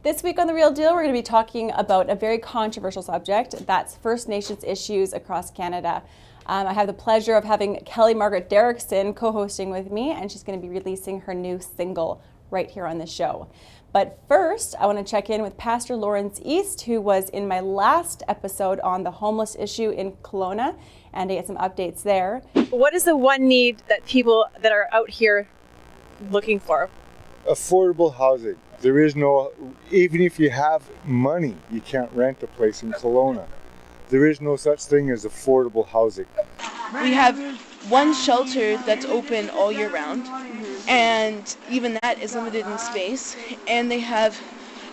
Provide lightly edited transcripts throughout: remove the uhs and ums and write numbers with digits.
This week on The Real Deal, we're going to be talking about a very controversial subject. That's First Nations issues across Canada. I have the pleasure of having Kelly Derrickson co-hosting with me, and she's going to be releasing her new single right here on the show. But first, I want to check in with Pastor Lawrence East, who was in my last episode on the homeless issue in Kelowna, and to get some updates there. What is the one need that people that are out here looking for? Affordable housing. There is no, even if you have money, you can't rent a place in Kelowna. There is no such thing as affordable housing. We have one shelter that's open all year round, and even that is limited in space, and they have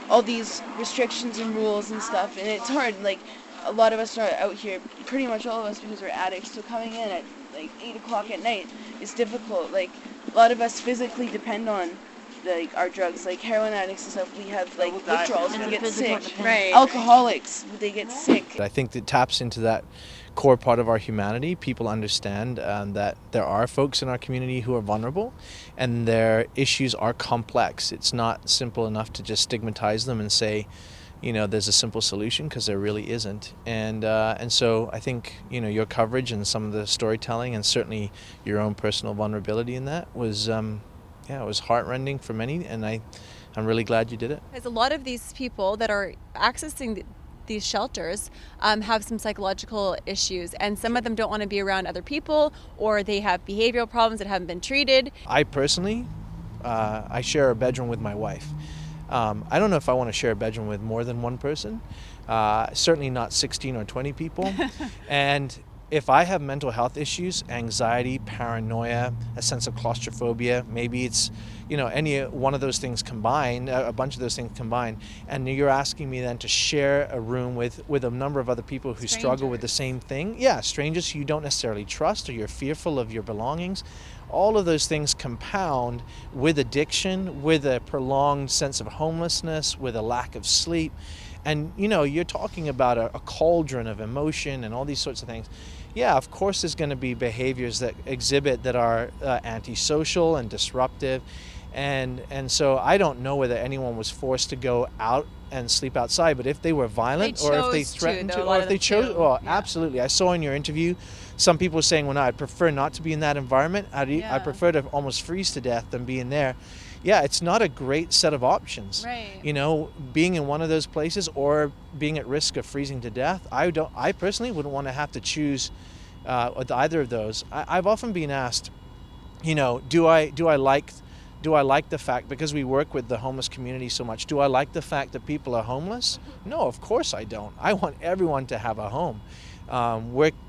all these restrictions and rules and stuff, and it's hard. Like, a lot of us are out here, pretty much all of us, because we're addicts, so coming in at like 8 o'clock at night is difficult. Like, a lot of us physically depend on like our drugs, like heroin addicts and stuff. We have like withdrawals, we get sick. Right. Alcoholics, they get sick. I think it taps into that core part of our humanity. People understand that there are folks in our community who are vulnerable and their issues are complex. It's not simple enough to just stigmatize them and say, you know, there's a simple solution, because there really isn't. And so I think, you know, your coverage and some of the storytelling and certainly your own personal vulnerability in that was it was heartrending for many, and I'm really glad you did it. Because a lot of these people that are accessing these shelters have some psychological issues, and some of them don't want to be around other people, or they have behavioral problems that haven't been treated. I personally, I share a bedroom with my wife. I don't know if I want to share a bedroom with more than one person, certainly not 16 or 20 people. And if I have mental health issues, anxiety, paranoia, a sense of claustrophobia, maybe it's, you know, any one of those things combined, a bunch of those things combined, and you're asking me then to share a room with a number of other people who struggle with the same thing. Yeah, strangers who you don't necessarily trust, or you're fearful of your belongings. All of those things compound with addiction, with a prolonged sense of homelessness, with a lack of sleep. And, you know, you're talking about a cauldron of emotion and all these sorts of things. Yeah, of course there's going to be behaviors that exhibit that are antisocial and disruptive. And so I don't know whether anyone was forced to go out and sleep outside, but if they were violent or if they threatened to, or if they chose, well, yeah. Absolutely. I saw in your interview, some people were saying, well, no, I'd prefer not to be in that environment. I prefer to almost freeze to death than be in there. Yeah, it's not a great set of options. Right. You know, being in one of those places or being at risk of freezing to death. I personally wouldn't want to have to choose with either of those. I've often been asked, you know, do I like the fact, because we work with the homeless community so much, do I like the fact that people are homeless? No, of course I don't. I want everyone to have a home.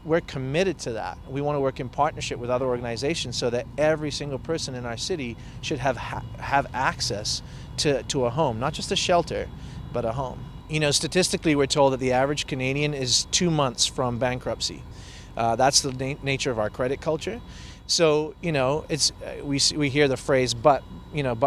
We're committed to that. We want to work in partnership with other organizations so that every single person in our city should have access to a home, not just a shelter, but a home. You know, statistically, we're told that the average Canadian is 2 months from bankruptcy. That's the nature of our credit culture. So, you know, it's we hear the phrase, but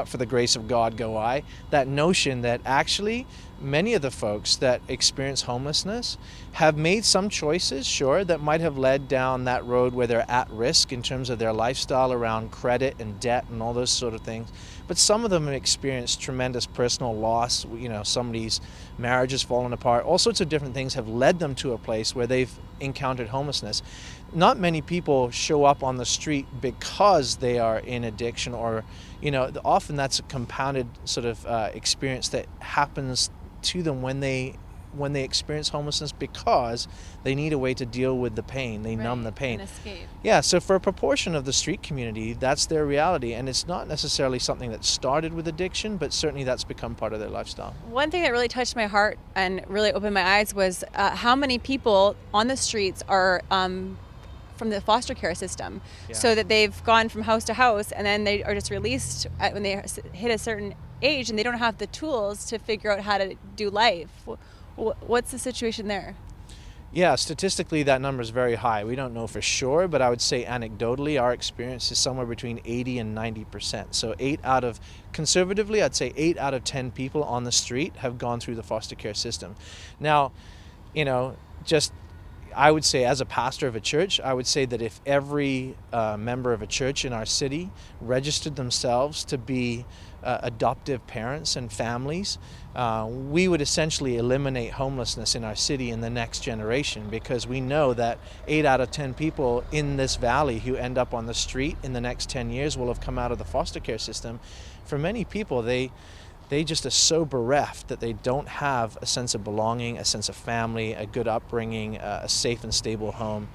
for the grace of God go I. That notion that actually many of the folks that experience homelessness have made some choices, sure, that might have led down that road where they're at risk in terms of their lifestyle around credit and debt and all those sort of things. But some of them have experienced tremendous personal loss. You know, somebody's marriage has fallen apart. All sorts of different things have led them to a place where they've encountered homelessness. Not many people show up on the street because they are in addiction, or, you know, often that's a compounded sort of experience that happens to them when they experience homelessness, because they need a way to deal with the pain. They numb the pain. And escape. Yeah, so for a proportion of the street community, that's their reality, and it's not necessarily something that started with addiction, but certainly that's become part of their lifestyle. One thing that really touched my heart and really opened my eyes was how many people on the streets are from the foster care system. Yeah. So that they've gone from house to house, and then they are just released when they hit a certain age, and they don't have the tools to figure out how to do life. What's the situation there? Yeah, statistically that number is very high. We don't know for sure, but I would say anecdotally our experience is somewhere between 80 and 90%. So conservatively, I'd say 8 out of 10 people on the street have gone through the foster care system. Now, you know, just I would say, as a pastor of a church, I would say that if every member of a church in our city registered themselves to be adoptive parents and families, we would essentially eliminate homelessness in our city in the next generation, because we know that 8 out of 10 people in this valley who end up on the street in the next 10 years will have come out of the foster care system. For many people, they just are so bereft that they don't have a sense of belonging, a sense of family, a good upbringing, a safe and stable home.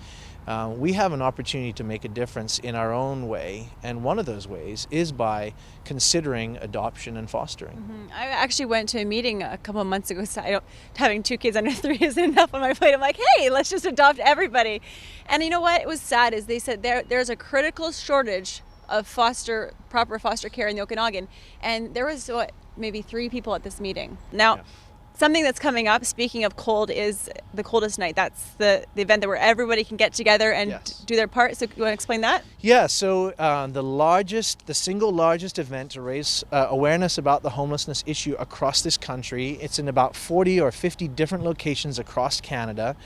We have an opportunity to make a difference in our own way, and one of those ways is by considering adoption and fostering. Mm-hmm. I actually went to a meeting a couple of months ago. So having 2 kids under 3 isn't enough on my plate. I'm like, hey, let's just adopt everybody. And you know what? It was sad is they said there's a critical shortage of proper foster care in the Okanagan, and there was maybe 3 people at this meeting. Now, Yeah. Something that's coming up, speaking of cold, is the coldest night. That's the event where everybody can get together and Yes. do their part. So you want to explain that? Yeah, so the single largest event to raise awareness about the homelessness issue across this country. It's in about 40 or 50 different locations across Canada.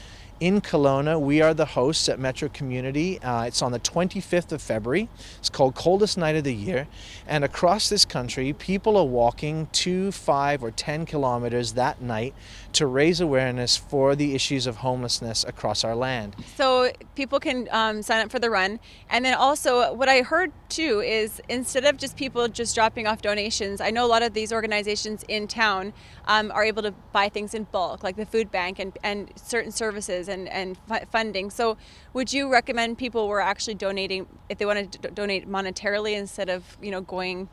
In Kelowna, we are the hosts at Metro Community. It's on the 25th of February. It's called Coldest Night of the Year. And across this country, people are walking 2, 5, or 10 kilometers that night to raise awareness for the issues of homelessness across our land. So people can sign up for the run. And then also what I heard too is instead of just people just dropping off donations, I know a lot of these organizations in town are able to buy things in bulk, like the food bank and certain services and funding. So would you recommend people were actually donating if they want to donate monetarily instead of, going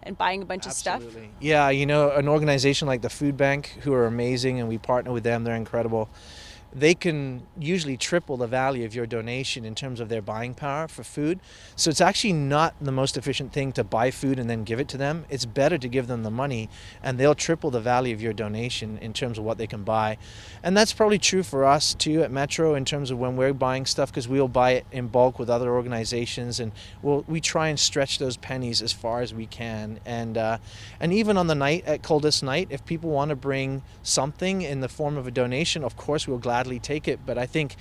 and buying a bunch of stuff? Absolutely. Yeah, an organization like the Food Bank, who are amazing, and we partner with them, they're incredible. They can usually triple the value of your donation in terms of their buying power for food. So it's actually not the most efficient thing to buy food and then give it to them. It's better to give them the money, and they'll triple the value of your donation in terms of what they can buy. And that's probably true for us too at Metro in terms of when we're buying stuff, because we'll buy it in bulk with other organizations, and we try and stretch those pennies as far as we can. And even on the night at Coldest Night, if people want to bring something in the form of a donation, of course we'll gladly take it. But I think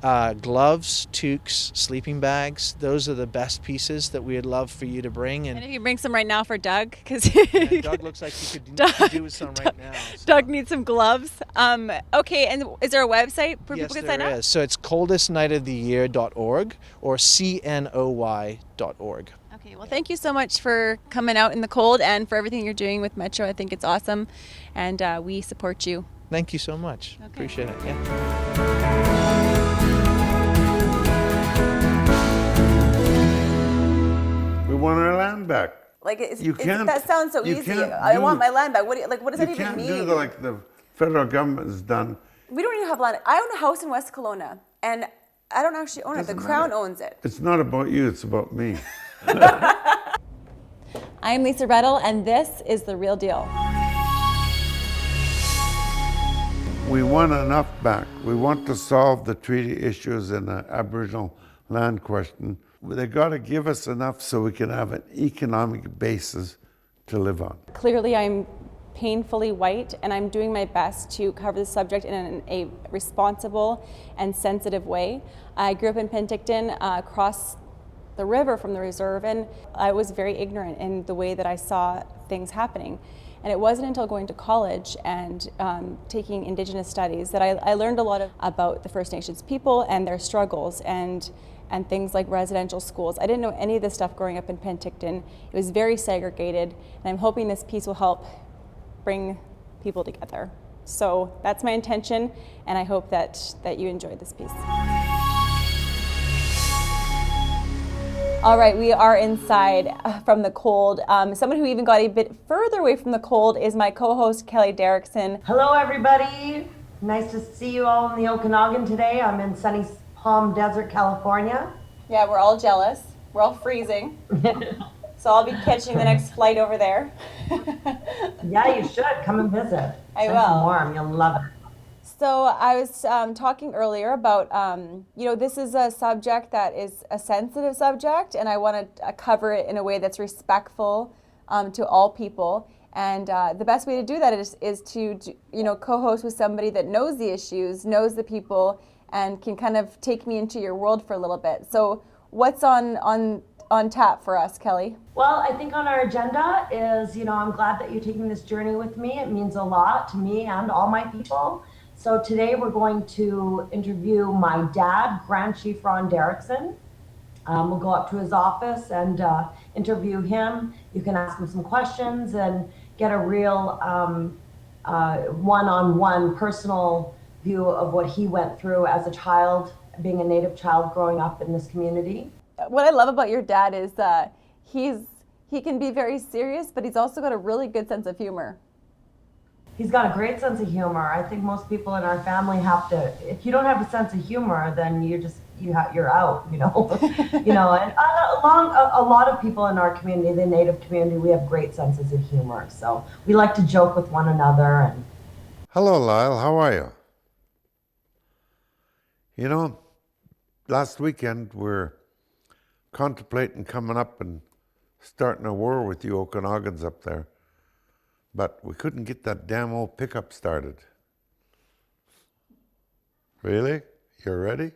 gloves, toques, sleeping bags, those are the best pieces that we'd love for you to bring. And if you bring some right now for Doug, because Doug looks like he could do with some right now. So. Doug needs some gloves. Okay, and is there a website where Yes, people can sign there up? is. So it's coldestnightoftheyear.org or cnoy.org. Okay, well, thank you so much for coming out in the cold and for everything you're doing with Metro. I think it's awesome, and we support you. Thank you so much. Okay. Appreciate it. Yeah. We want our land back. That sounds so you easy. can't I do- want my land back. What does that You even can't mean? do like the federal government has done. We don't even have land. I own a house in West Kelowna, and I don't actually own it. The Doesn't Crown matter. owns it. It's not about you, it's about me. I'm Lisa Redl, and this is The Real Deal. We want enough back. We want to solve the treaty issues and the Aboriginal land question. They got to give us enough so we can have an economic basis to live on. Clearly, I'm painfully white, and I'm doing my best to cover the subject in a responsible and sensitive way. I grew up in Penticton, across the river from the reserve, and I was very ignorant in the way that I saw things happening. And it wasn't until going to college and taking Indigenous studies that I learned a lot about the First Nations people and their struggles and things like residential schools. I didn't know any of this stuff growing up in Penticton. It was very segregated, and I'm hoping this piece will help bring people together. So that's my intention, and I hope that you enjoyed this piece. All right, we are inside from the cold. Someone who even got a bit further away from the cold is my co-host, Kelly Derrickson. Hello, everybody. Nice to see you all in the Okanagan today. I'm in sunny Palm Desert, California. Yeah, we're all jealous. We're all freezing. So I'll be catching the next flight over there. Yeah, you should come and visit. I It's nice will. and warm. You'll love it. So I was talking earlier about, this is a subject that is a sensitive subject, and I want to cover it in a way that's respectful to all people. And the best way to do that is to co-host with somebody that knows the issues, knows the people, and can kind of take me into your world for a little bit. So what's on tap for us, Kelly? Well, I think on our agenda is, I'm glad that you're taking this journey with me. It means a lot to me and all my people. So today we're going to interview my dad, Grand Chief Ron Derkson. We'll go up to his office and interview him. You can ask him some questions and get a real one-on-one personal view of what he went through as a child, being a Native child growing up in this community. What I love about your dad is he can be very serious, but he's also got a really good sense of humor. He's got a great sense of humor. I think most people in our family have to. If you don't have a sense of humor, then you're out. And a lot of people in our community, the Native community, we have great senses of humor. So we like to joke with one another. And Hello, Lyle. How are you? Last weekend we're contemplating coming up and starting a war with you Okanogans up there. But we couldn't get that damn old pickup started. Really? You're ready?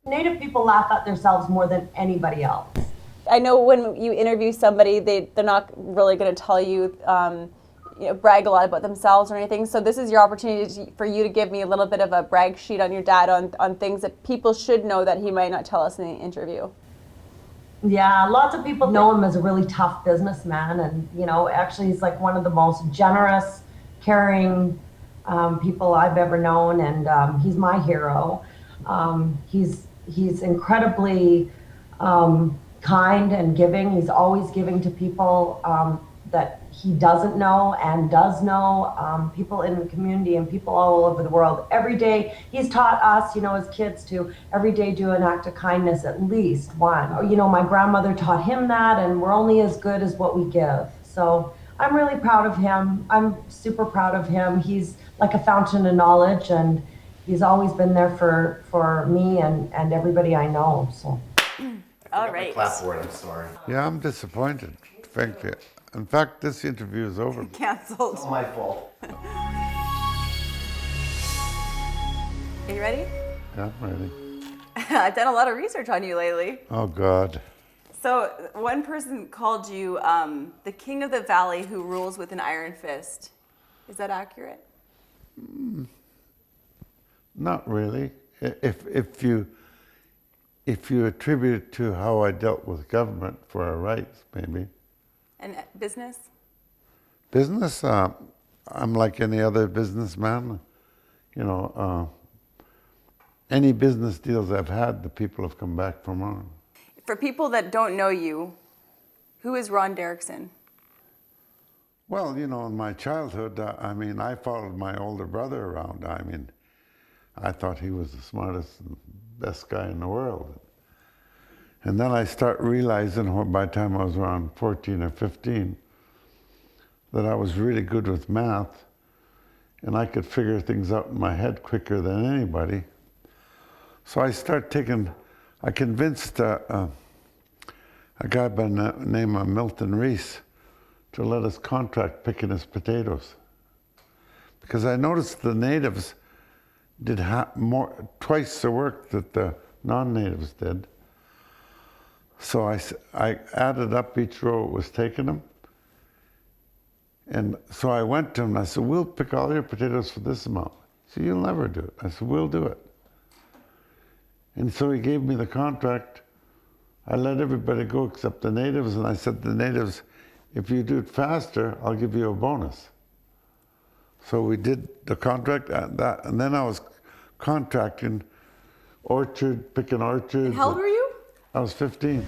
Native people laugh at themselves more than anybody else. I know when you interview somebody, they're not really going to tell you, brag a lot about themselves or anything. So this is your opportunity for you to give me a little bit of a brag sheet on your dad on things that people should know that he might not tell us in the interview. Yeah, lots of people know him as a really tough businessman, and actually he's like one of the most generous, caring people I've ever known, and he's my hero. He's incredibly kind and giving. He's always giving to people that he doesn't know and does know, people in the community and people all over the world. Every day, he's taught us, as kids to every day do an act of kindness, at least one. My grandmother taught him that, and we're only as good as what we give. So I'm really proud of him. I'm super proud of him. He's like a fountain of knowledge, and he's always been there for me and everybody I know. So. All right. Clapboard, I'm sorry. Yeah, I'm disappointed, frankly. In fact, this interview is over. Cancelled. It's all my fault. Are you ready? Yeah, I'm ready. I've done a lot of research on you lately. Oh, God. So one person called you the king of the valley who rules with an iron fist. Is that accurate? Not really. If you attribute it to how I dealt with government for our rights, maybe. And business? Business, I'm like any other businessman. Any business deals I've had, the people have come back for more. For people that don't know you, who is Ron Derkson? Well, in my childhood, I followed my older brother around. I thought he was the smartest and best guy in the world. And then I start realizing by the time I was around 14 or 15 that I was really good with math and I could figure things out in my head quicker than anybody. So I convinced a guy by the name of Milton Reese to let us contract picking his potatoes. Because I noticed the natives did twice the work that the non-natives did. So I added up each row it was taking them. And so I went to him and I said, we'll pick all your potatoes for this amount. He said, you'll never do it. I said, we'll do it. And so he gave me the contract. I let everybody go except the natives, and I said to the natives, if you do it faster, I'll give you a bonus. So we did the contract, and then I was contracting picking orchards. How old were you? I was 15.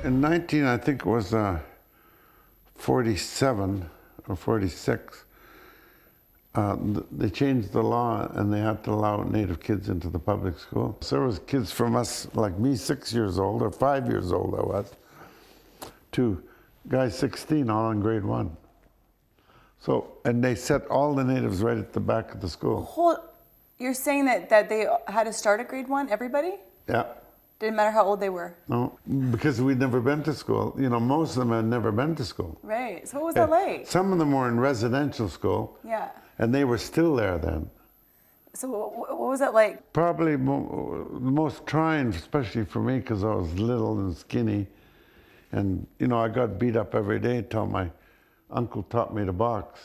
In I think it was 47 or 46, they changed the law and they had to allow Native kids into the public school. So there was kids from us, like me, 6 years old, or 5 years old I was, to guys 16, all in grade 1. So, and they set all the Natives right at the back of the school. You're saying that they had to start at grade 1, everybody? Yeah. Didn't matter how old they were? No, because we'd never been to school. Most of them had never been to school. Right, so what was that like? Some of them were in residential school. Yeah. And they were still there then. So what was it like? Probably the most trying, especially for me, because I was little and skinny. And, you know, I got beat up every day until my uncle taught me to box.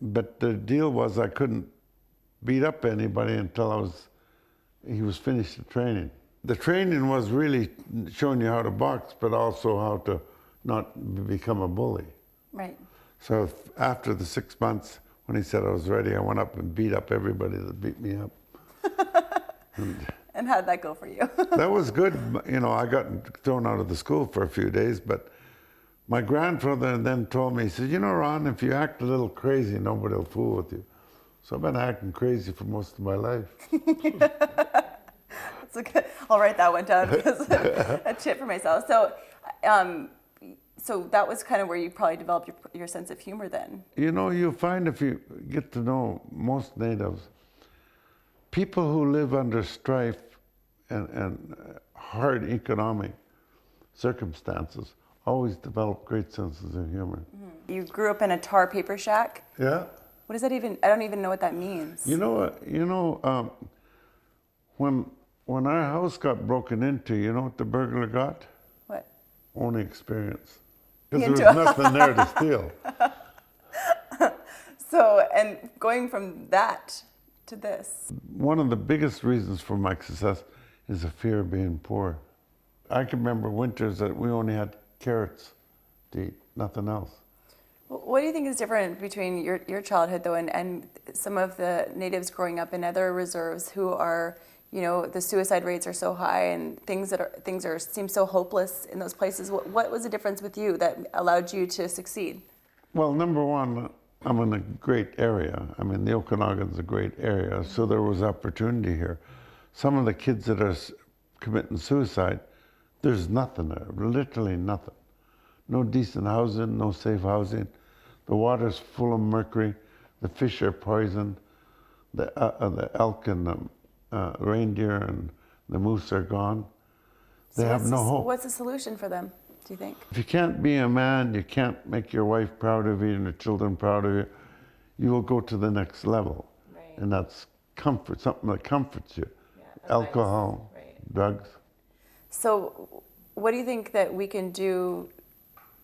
But the deal was I couldn't beat up anybody until he was finished the training. The training was really showing you how to box, but also how to not become a bully. Right. So after the 6 months, when he said I was ready, I went up and beat up everybody that beat me up. And how did that go for you? That was good. You know, I got thrown out of the school for a few days, but my grandfather then told me, he said, you know, Ron, if you act a little crazy, nobody will fool with you. So I've been acting crazy for most of my life. That's okay. I'll write that one down as a tip for myself. So, so that was kind of where you probably developed your sense of humor then. You know, you find if you get to know most natives, people who live under strife and hard economic circumstances always develop great senses of humor. Mm-hmm. You grew up in a tar paper shack? Yeah. What does that even, I don't even know what that means. You know, when our house got broken into, you know what the burglar got? What? Only experience. Because there was nothing there to steal. So, and going from that to this. One of the biggest reasons for my success is the fear of being poor. I can remember winters that we only had carrots to eat, nothing else. What do you think is different between your childhood though and some of the natives growing up in other reserves who are, you know, the suicide rates are so high and things seem so hopeless in those places? What was the difference with you that allowed you to succeed? Well, number one, I'm in a great area. I mean, the Okanagan's a great area, so there was opportunity here. Some of the kids that are committing suicide, there's nothing there, literally nothing. No decent housing, no safe housing. The water's full of mercury. The fish are poisoned. The elk and the reindeer and the moose are gone. They have no hope. What's the solution for them, do you think? If you can't be a man, you can't make your wife proud of you and your children proud of you, you will go to the next level. Right. And that's comfort, something that comforts you. Yeah, alcohol, drugs. So what do you think that we can do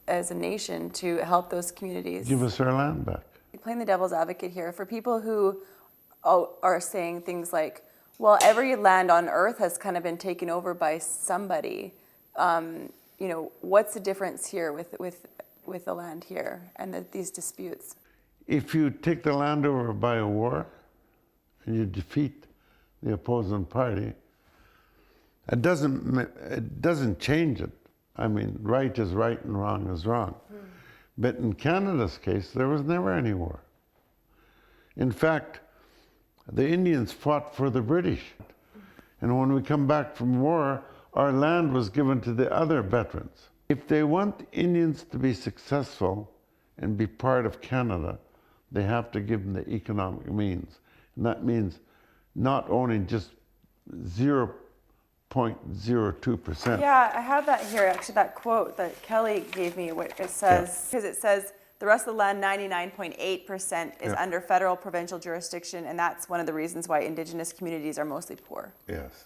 as a nation to help those communities? Give us our land back. Playing the devil's advocate here, for people who are saying things like, well, every land on earth has kind of been taken over by somebody. You know, what's the difference here with the land here and these disputes? If you take the land over by a war and you defeat the opposing party, it doesn't change it. I mean, right is right and wrong is wrong. But in Canada's case, there was never any war. In fact, the Indians fought for the British. And when we come back from war, our land was given to the other veterans. If they want Indians to be successful and be part of Canada, they have to give them the economic means. And that means not owning just 0.02%. Yeah, I have that here, actually, that quote that Kelly gave me, what it says, because it says, the rest of the land, 99.8% is under federal provincial jurisdiction, and that's one of the reasons why Indigenous communities are mostly poor. Yes.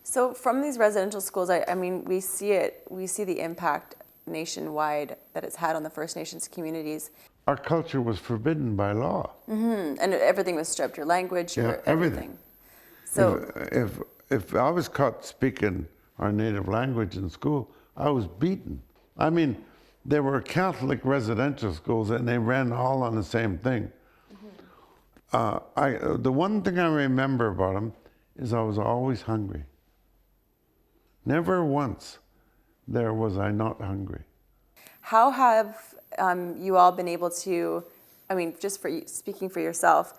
So from these residential schools, I mean, we see the impact nationwide that it's had on the First Nations communities. Our culture was forbidden by law. Mm-hmm. And everything was stripped, your language, your everything. So if I was caught speaking our native language in school, I was beaten. I mean, there were Catholic residential schools and they ran all on the same thing. Mm-hmm. The one thing I remember about them is I was always hungry. Never once was I not hungry. How have you all been able to, I mean, just for speaking for yourself,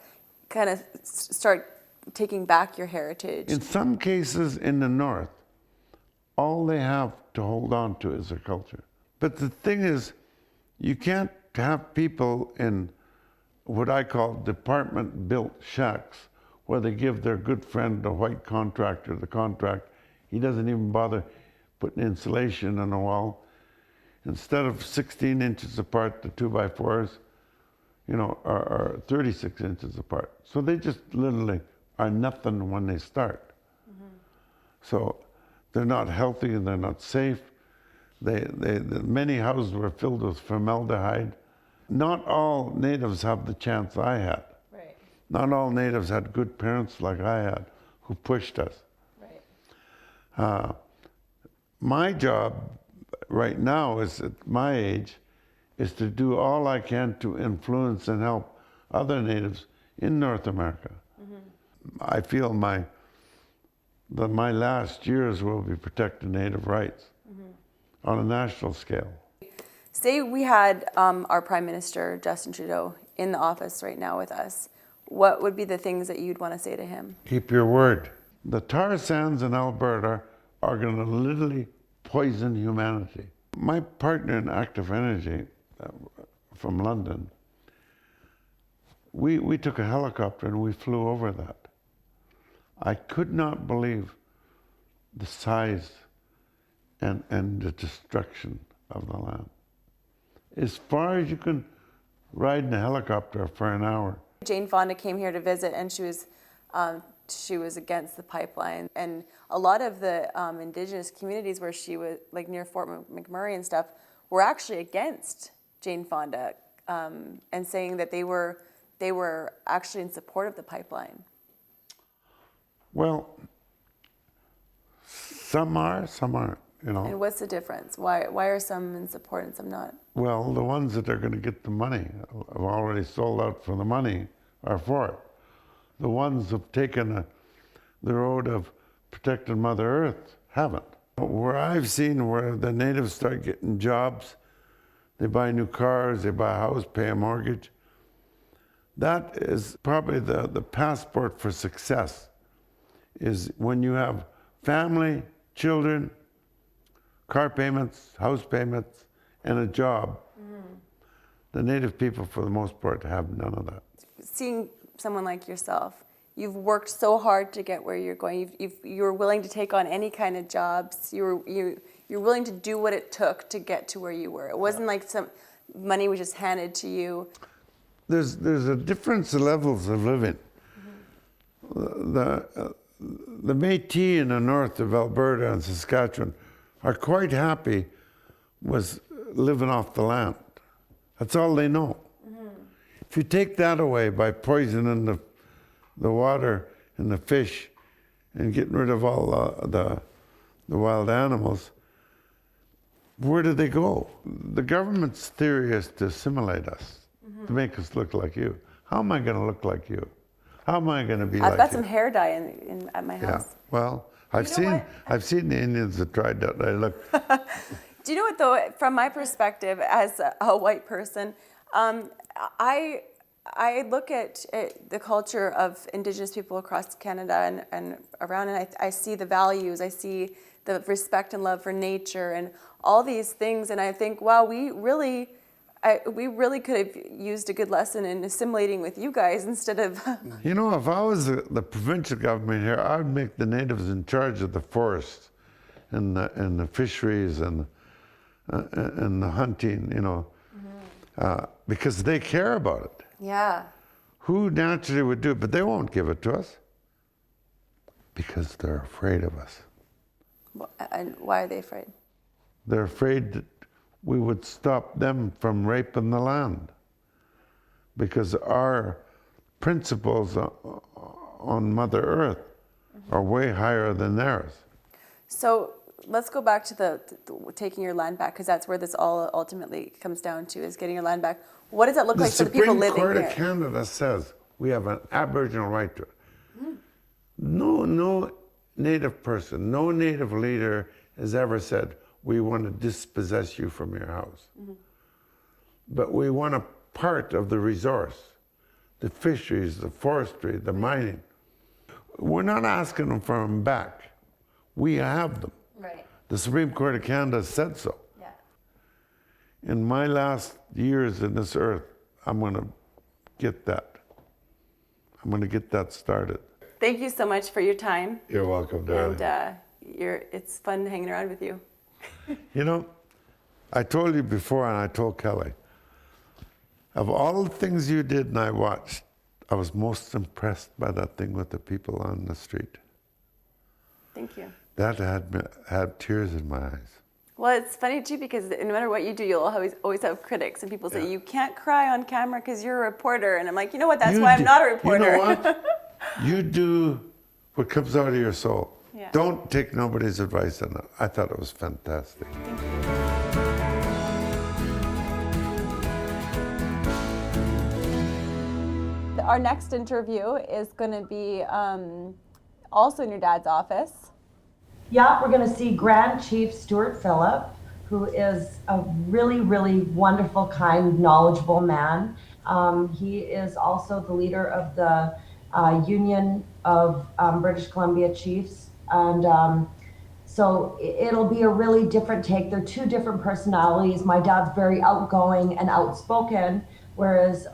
kind of start taking back your heritage? In some cases in the North, all they have to hold on to is their culture. But the thing is, you can't have people in what I call department-built shacks where they give their good friend, the white contractor, the contract. He doesn't even bother putting insulation on the wall. Instead of 16 inches apart, the 2x4s, are 36 inches apart. So they just literally are nothing when they start. So they're not healthy and they're not safe. Many houses were filled with formaldehyde. Not all natives have the chance I had. Right. Not all natives had good parents like I had who pushed us. Right. My job right now is at my age is to do all I can to influence and help other natives in North America. I feel that my last years will be protecting native rights on a national scale. Say we had our Prime Minister, Justin Trudeau, in the office right now with us. What would be the things that you'd want to say to him? Keep your word. The tar sands in Alberta are going to literally poison humanity. My partner in Active Energy from London, we took a helicopter and we flew over that. I could not believe the size and the destruction of the land. As far as you can ride in a helicopter for an hour. Jane Fonda came here to visit, and she was against the pipeline. And a lot of the Indigenous communities where she was, like near Fort McMurray and stuff, were actually against Jane Fonda and saying that they were actually in support of the pipeline. Well, some are, some aren't, And what's the difference? Why are some in support and some not? Well, the ones that are going to get the money have already sold out for the money are for it. The ones who've taken the road of protecting Mother Earth haven't. Where I've seen where the natives start getting jobs, they buy new cars, they buy a house, pay a mortgage. That is probably the passport for success, is when you have family, children, car payments, house payments, and a job. The native people, for the most part, have none of that. Seeing someone like yourself, you've worked so hard to get where you're going. You're willing to take on any kind of jobs. You're willing to do what it took to get to where you were. It wasn't like some money was just handed to you. There's a difference in levels of living. The Métis in the north of Alberta and Saskatchewan are quite happy with living off the land. That's all they know. If you take that away by poisoning the water and the fish and getting rid of all the wild animals, where do they go? The government's theory is to assimilate us, to make us look like you. How am I going to look like you? How am I going to be like you? I've got some hair dye at my house. Yeah, well, I've seen the Indians that tried that. They look. Do you know what, though, from my perspective as a white person, I look at the culture of Indigenous people across Canada and around, and I see the values, I see the respect and love for nature and all these things, and I think, wow, we really could have used a good lesson in assimilating with you guys instead of... If I was the provincial government here, I would make the natives in charge of the forests and the fisheries and the hunting, because they care about it. Yeah. Who naturally would do it, but they won't give it to us because they're afraid of us. And why are they afraid? They're afraid that we would stop them from raping the land because our principles on Mother Earth are way higher than theirs. So let's go back to the taking your land back, because that's where this all ultimately comes down to, is getting your land back. What does that look like for the people living here? The Supreme Court of Canada says we have an Aboriginal right to it. No Native person, no Native leader has ever said, we want to dispossess you from your house. But we want a part of the resource, the fisheries, the forestry, the mining. We're not asking them for them back. We have them. Right. The Supreme Court of Canada said so. Yeah. In my last years in this earth, I'm going to get that. I'm going to get that started. Thank you so much for your time. You're welcome, darling. And it's fun hanging around with you. I told you before, and I told Kelly, Of all the things you did and I watched, I was most impressed by that thing with the people on the street. Thank you. That had tears in my eyes. Well, it's funny too because no matter what you do, you'll always have critics, and people say you can't cry on camera because you're a reporter, and I'm like, you know what? That's why I'm not a reporter. You know what? You do what comes out of your soul. Yeah. Don't take nobody's advice on it. I thought it was fantastic. Thank you. Our next interview is going to be also in your dad's office. Yeah, we're going to see Grand Chief Stewart Phillip, who is a really, really wonderful, kind, knowledgeable man. He is also the leader of the Union of British Columbia Chiefs. And so it'll be a really different take. They're two different personalities. My dad's very outgoing and outspoken, whereas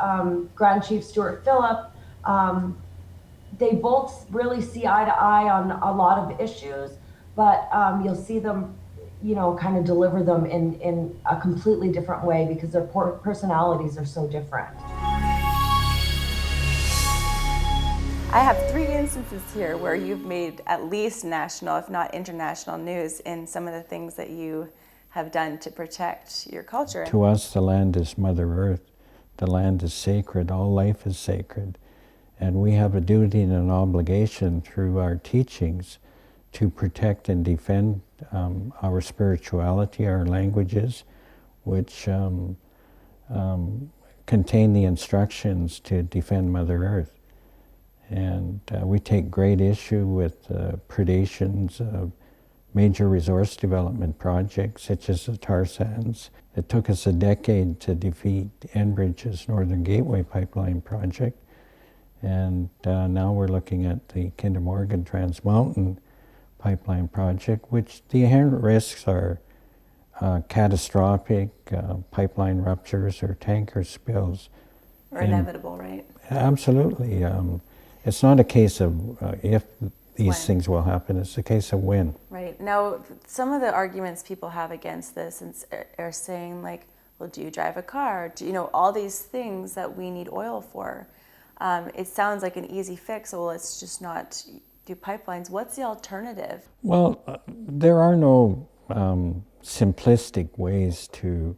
Grand Chief Stewart Phillip, they both really see eye to eye on a lot of issues, but you'll see them, kind of deliver them in a completely different way because their personalities are so different. I have 3 instances here where you've made at least national, if not international news in some of the things that you have done to protect your culture. To us, the land is Mother Earth. The land is sacred. All life is sacred. And we have a duty and an obligation through our teachings to protect and defend our spirituality, our languages, which contain the instructions to defend Mother Earth. And we take great issue with predations of major resource development projects, such as the tar sands. It took us a decade to defeat Enbridge's Northern Gateway pipeline project. And now we're looking at the Kinder Morgan Trans Mountain pipeline project, which the inherent risks are catastrophic pipeline ruptures or tanker spills. Or inevitable, right? Absolutely. It's not a case of if these things will happen, it's a case of when. Right. Now, some of the arguments people have against this are saying, like, well, do you drive a car? Do all these things that we need oil for? It sounds like an easy fix. Well, let's just not do pipelines. What's the alternative? Well, there are no simplistic ways to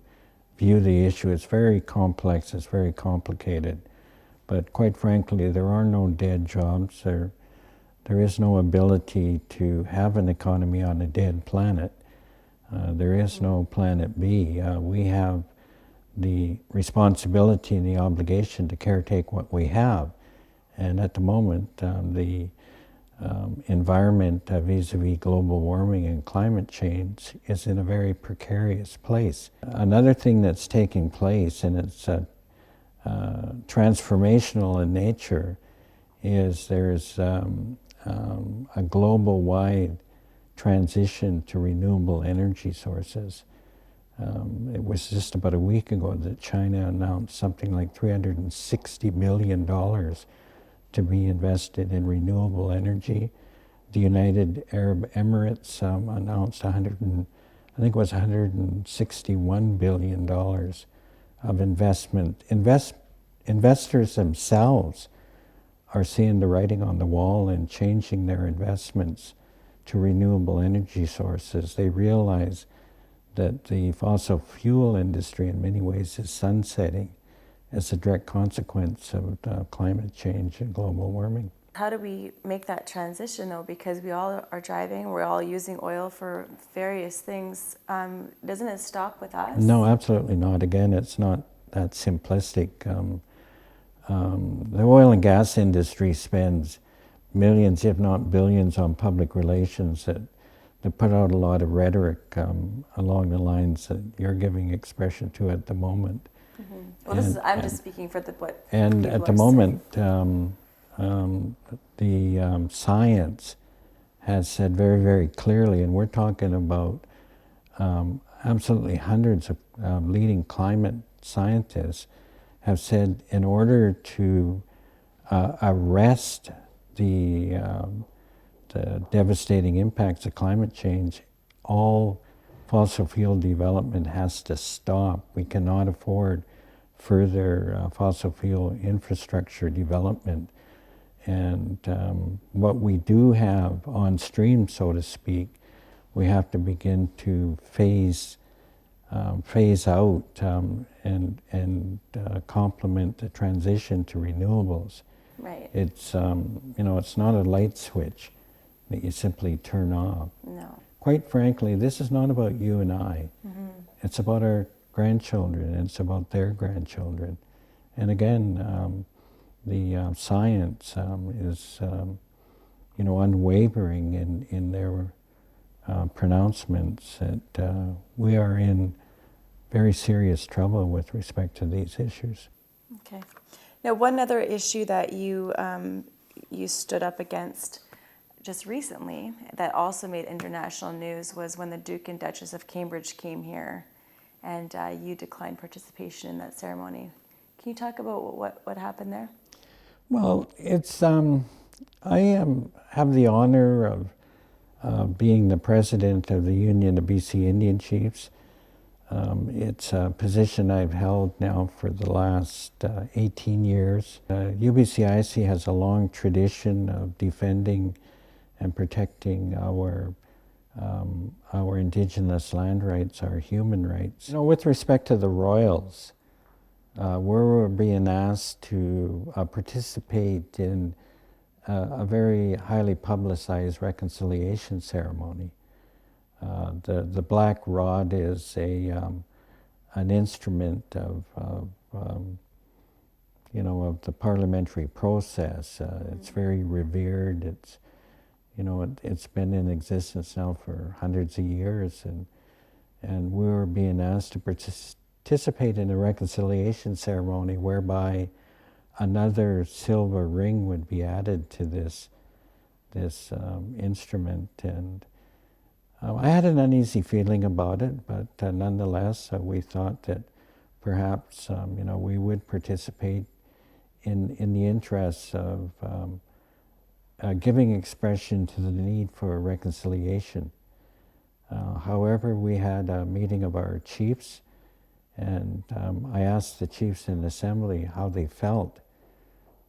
view the issue. It's very complex, it's very complicated. But quite frankly, there are no dead jobs. There is no ability to have an economy on a dead planet. There is no planet B. We have the responsibility and the obligation to caretake what we have. And at the moment, the environment vis-a-vis global warming and climate change is in a very precarious place. Another thing that's taking place, and it's transformational in nature, is there's a global-wide transition to renewable energy sources. It was just about a week ago that China announced something like $360 billion to be invested in renewable energy. The United Arab Emirates announced $161 billion of investment. Investors themselves are seeing the writing on the wall and changing their investments to renewable energy sources. They realize that the fossil fuel industry in many ways is sunsetting as a direct consequence of climate change and global warming. How do we make that transition though? Because we all are driving, we're all using oil for various things. Doesn't it stop with us? No, absolutely not. Again, it's not that simplistic. The oil and gas industry spends millions, if not billions, on public relations that put out a lot of rhetoric along the lines that you're giving expression to at the moment. Mm-hmm. Well, I'm just speaking for what and people at the are moment, saying. The science has said very, very clearly, and we're talking about absolutely hundreds of leading climate scientists have said in order to arrest the devastating impacts of climate change, all fossil fuel development has to stop. We cannot afford further fossil fuel infrastructure development. And what we do have on stream, so to speak, we have to begin to phase out and complement the transition to renewables. Right. It's it's not a light switch that you simply turn off. No. Quite frankly, this is not about you and I. Mm-hmm. It's about our grandchildren. It's about their grandchildren. And again, the science is unwavering in their pronouncements that we are in very serious trouble with respect to these issues. Okay. Now, one other issue that you stood up against just recently that also made international news was when the Duke and Duchess of Cambridge came here, and you declined participation in that ceremony. Can you talk about what happened there? Well, it's I have the honor of being the president of the Union of BC Indian Chiefs. It's a position I've held now for the last 18 years. UBCIC has a long tradition of defending and protecting our Indigenous land rights, our human rights. With respect to the Royals, we're being asked to participate in a very highly publicized reconciliation ceremony. The black rod is an instrument of the parliamentary process. It's very revered. It's been in existence now for hundreds of years, and we're being asked to participate in a reconciliation ceremony whereby another silver ring would be added to this instrument. And I had an uneasy feeling about it, but nonetheless, we thought that perhaps we would participate in the interests of giving expression to the need for reconciliation. However, we had a meeting of our chiefs, and I asked the chiefs in assembly how they felt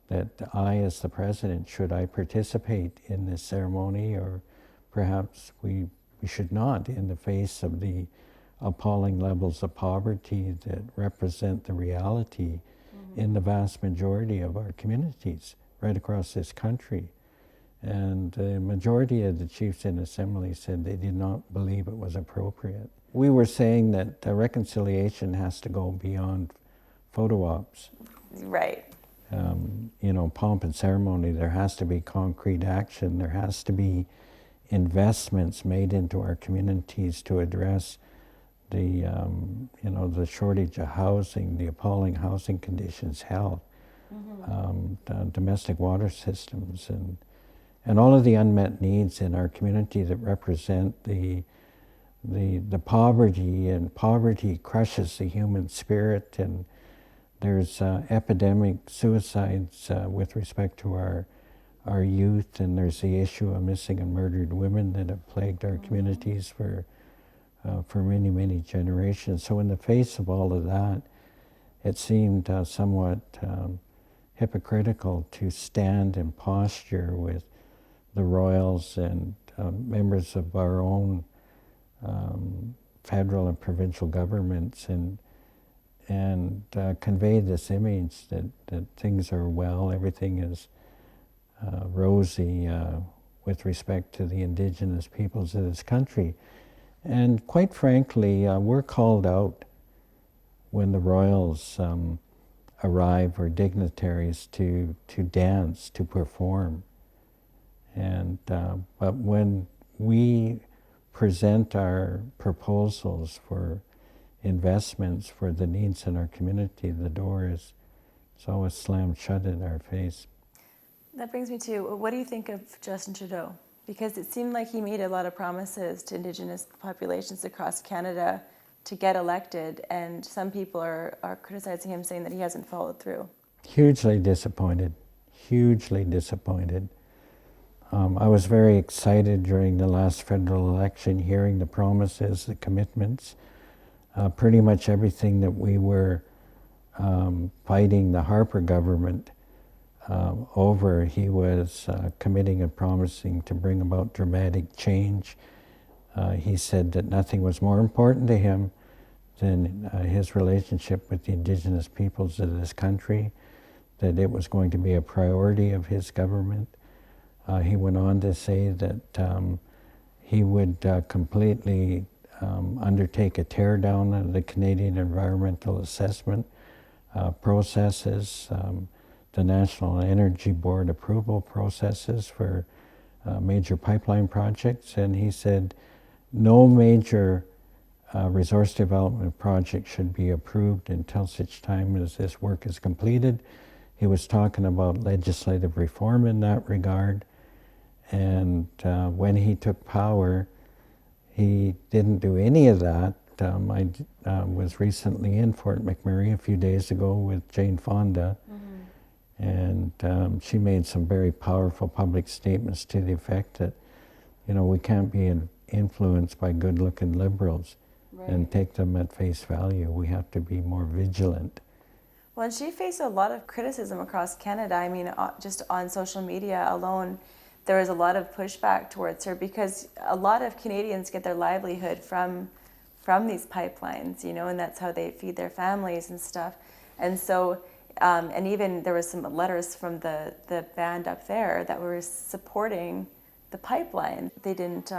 that I, as the president, should I participate in this ceremony, or perhaps we should not, in the face of the appalling levels of poverty that represent the reality in the vast majority of our communities right across this country. And the majority of the chiefs in assembly said they did not believe it was appropriate. We were saying that reconciliation has to go beyond photo ops. Right. Pomp and ceremony. There has to be concrete action. There has to be investments made into our communities to address the shortage of housing, the appalling housing conditions, health, domestic water systems, and all of the unmet needs in our community that represent the poverty, and poverty crushes the human spirit, and there's epidemic suicides with respect to our youth, and there's the issue of missing and murdered women that have plagued our communities for many, many generations. So in the face of all of that, it seemed somewhat hypocritical to stand in posture with the Royals and members of our own federal and provincial governments and convey this image that things are well, everything is rosy with respect to the Indigenous peoples of this country. And quite frankly, we're called out when the Royals arrive, or dignitaries, to dance, to perform. And but when we present our proposals for investments for the needs in our community, the door is always slammed shut in our face. That brings me to, what do you think of Justin Trudeau? Because it seemed like he made a lot of promises to Indigenous populations across Canada to get elected, and some people are criticizing him, saying that he hasn't followed through. Hugely disappointed, hugely disappointed. I was very excited during the last federal election, hearing the promises, the commitments, pretty much everything that we were fighting the Harper government over, he was committing and promising to bring about dramatic change. He said that nothing was more important to him than his relationship with the Indigenous peoples of this country, that it was going to be a priority of his government. He went on to say that he would completely undertake a teardown of the Canadian environmental assessment processes, the National Energy Board approval processes for major pipeline projects, and he said no major resource development project should be approved until such time as this work is completed. He was talking about legislative reform in that regard, and when he took power, he didn't do any of that. I was recently in Fort McMurray a few days ago with Jane Fonda, and she made some very powerful public statements to the effect that, you know, we can't be influenced by good-looking liberals and take them at face value. We have to be more vigilant. Well, and she faced a lot of criticism across Canada. I mean, just on social media alone, there was a lot of pushback towards her because a lot of Canadians get their livelihood from these pipelines, you know, and that's how they feed their families and stuff. And so, and even there was some letters from the band up there that were supporting the pipeline. They didn't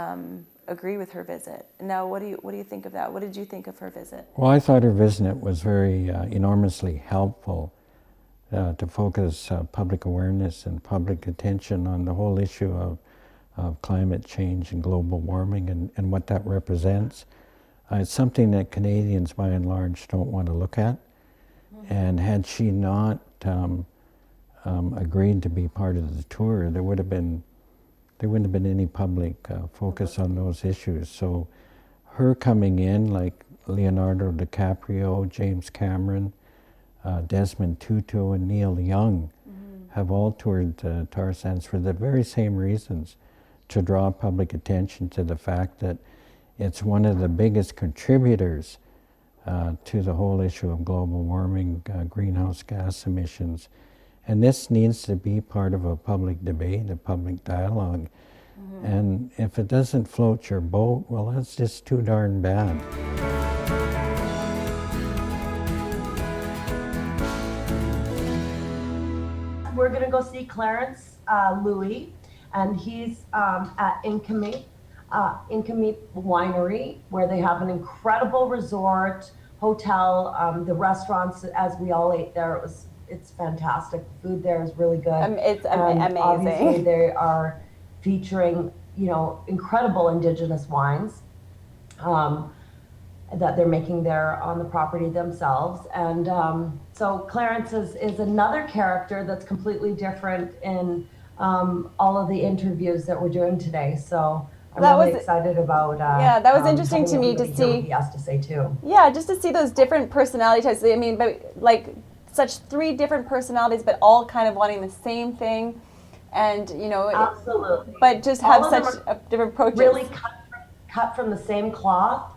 agree with her visit. Now, what do you think of that? What did you think of her visit? Well, I thought her visit was very enormously helpful to focus public awareness and public attention on the whole issue of climate change and global warming and what that represents. It's something that Canadians, by and large, don't want to look at. And had she not agreed to be part of the tour, there wouldn't have been any public focus on those issues. So her coming in, like Leonardo DiCaprio, James Cameron, Desmond Tutu, and Neil Young, have all toured tar sands for the very same reasons, to draw public attention to the fact that it's one of the biggest contributors to the whole issue of global warming, greenhouse gas emissions. And this needs to be part of a public debate, a public dialogue. And if it doesn't float your boat, well, that's just too darn bad. We're gonna go see Clarence, Louie, and he's at Inkamip Winery, where they have an incredible resort, hotel, the restaurants, as we all ate there, it's fantastic. The food there is really good. It's and amazing. Obviously, they are featuring, you know, incredible Indigenous wines that they're making there on the property themselves. And so Clarence is another character that's completely different in all of the interviews that we're doing today. So I'm really excited about yeah, that was interesting to me to see what he has to say too. Yeah, just to see those different personality types. I mean, but like such three different personalities, but all kind of wanting the same thing, and you know, absolutely. But just have such different approaches. Really cut from the same cloth,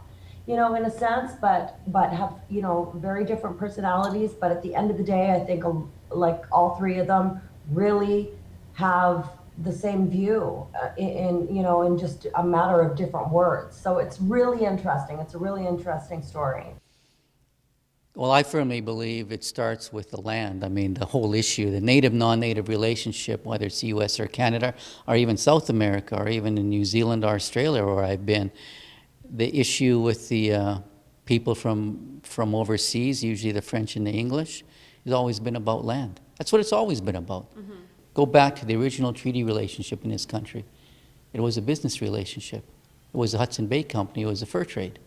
you know, in a sense, but have, you know, very different personalities. But at the end of the day, I think like all three of them really have the same view in just a matter of different words. So it's really interesting. It's a really interesting story. Well, I firmly believe it starts with the land. I mean, the whole issue, the native-non-native relationship, whether it's the US or Canada, or even South America, or even in New Zealand or Australia where I've been, the issue with the people from overseas, usually the French and the English, has always been about land. That's what it's always been about. Go back to the original treaty relationship in this country. It was a business relationship. It was the Hudson Bay Company. It was the fur trade.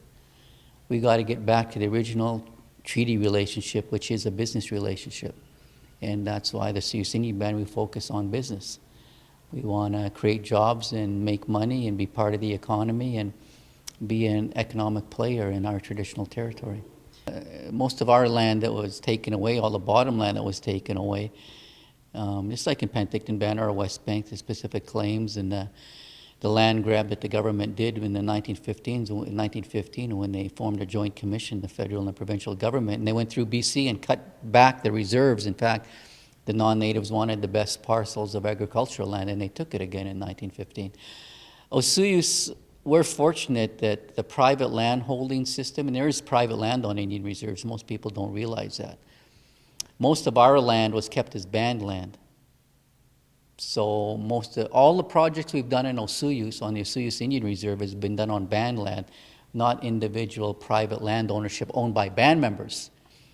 We got to get back to the original treaty relationship, which is a business relationship. And that's why the Siouxsie Band, we focus on business. We want to create jobs and make money and be part of the economy and be an economic player in our traditional territory. Most of our land that was taken away, all the bottom land that was taken away, just like in Penticton Band or West Bank, the specific claims and the the land grab that the government did in the 1915s, in 1915 when they formed a joint commission, the federal and the provincial government, and they went through BC and cut back the reserves. In fact, the non-natives wanted the best parcels of agricultural land, and they took it again in 1915. Osuyus, we're fortunate that the private land holding system, and there is private land on Indian reserves, most people don't realize that. Most of our land was kept as band land. So all the projects we've done in Osuyus, on the Osuyus Indian Reserve, has been done on band land, not individual private land ownership owned by band members.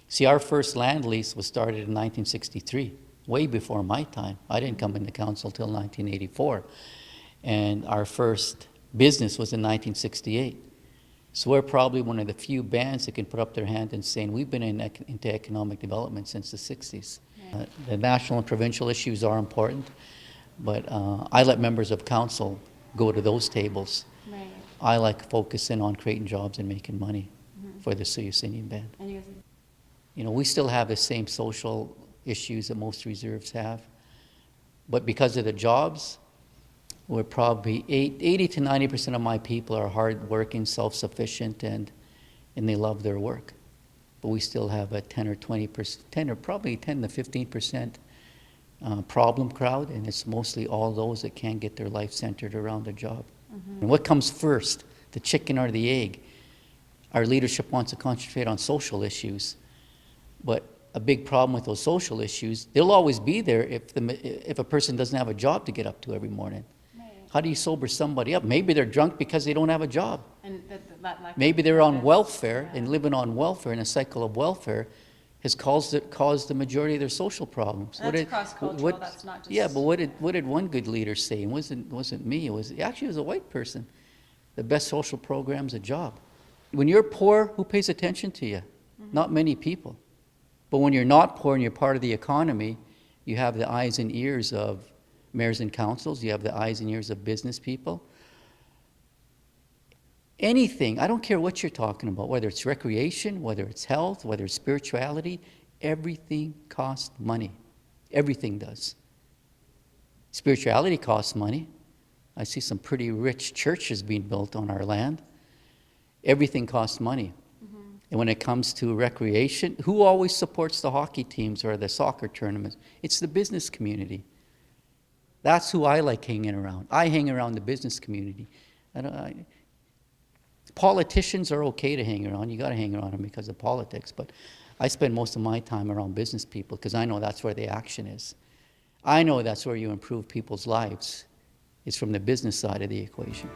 See, our first land lease was started in 1963, way before my time. I didn't come into council till 1984. And our first business was in 1968. So we're probably one of the few bands that can put up their hand and say, we've been into economic development since the 60s. Right. The national and provincial issues are important, but I let members of council go to those tables. Right. I like focusing on creating jobs and making money for the Osuyus Indian Band. And you know, we still have the same social issues that most reserves have, but because of the jobs, we're probably 80 to 90% of my people are hard-working, self-sufficient, and they love their work. But we still have a 10 or 20%, 10 or probably 10 to 15% problem crowd, and it's mostly all those that can't get their life centered around a job. And what comes first, the chicken or the egg? Our leadership wants to concentrate on social issues, but a big problem with those social issues, they'll always be there if a person doesn't have a job to get up to every morning. How do you sober somebody up? Maybe they're drunk because they don't have a job. And maybe they're on welfare, and living on welfare, and a cycle of welfare has caused the majority of their social problems. That's cross-cultural, that's not just... Yeah, but what did one good leader say? It wasn't me, it was a white person. The best social program's a job. When you're poor, who pays attention to you? Not many people. But when you're not poor and you're part of the economy, you have the eyes and ears of mayors and councils, you have the eyes and ears of business people. Anything, I don't care what you're talking about, whether it's recreation, whether it's health, whether it's spirituality, everything costs money. Everything does. Spirituality costs money. I see some pretty rich churches being built on our land. Everything costs money. And when it comes to recreation, who always supports the hockey teams or the soccer tournaments? It's the business community. That's who I like hanging around. I hang around the business community. Politicians are okay to hang around. You got to hang around them because of politics. But I spend most of my time around business people because I know that's where the action is. I know that's where you improve people's lives. It's from the business side of the equation.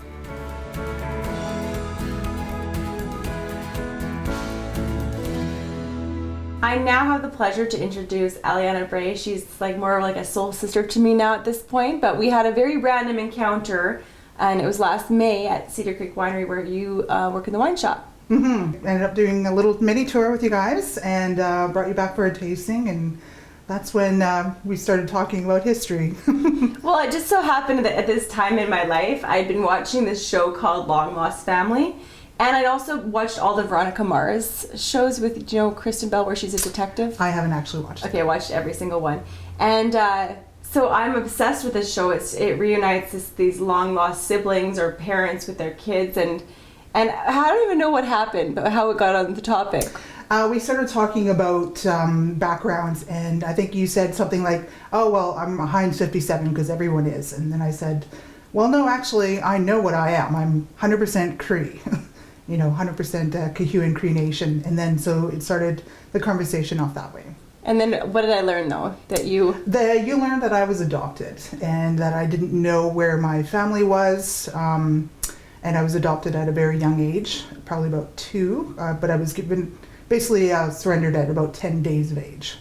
I now have the pleasure to introduce Aliana Bray. She's like more like a soul sister to me now at this point, but we had a very random encounter, and it was last May at Cedar Creek Winery where you work in the wine shop. Ended up doing a little mini tour with you guys and brought you back for a tasting, and that's when we started talking about history. Well, it just so happened that at this time in my life, I'd been watching this show called Long Lost Family. And I'd also watched all the Veronica Mars shows with, Kristen Bell, where she's a detective. I haven't actually watched it. Okay, I watched every single one. And so I'm obsessed with this show. It reunites these long-lost siblings or parents with their kids. And I don't even know what happened, but how it got on the topic. We started talking about backgrounds, and I think you said something like, oh, well, I'm a Heinz 57 because everyone is. And then I said, well, no, actually, I know what I am. I'm 100% Cree. 100% Cahuan Cree Nation. And then so it started the conversation off that way. And then what did I learn, though? You learned that I was adopted and that I didn't know where my family was. And I was adopted at a very young age, probably about 2. But I was given, basically surrendered at about 10 days of age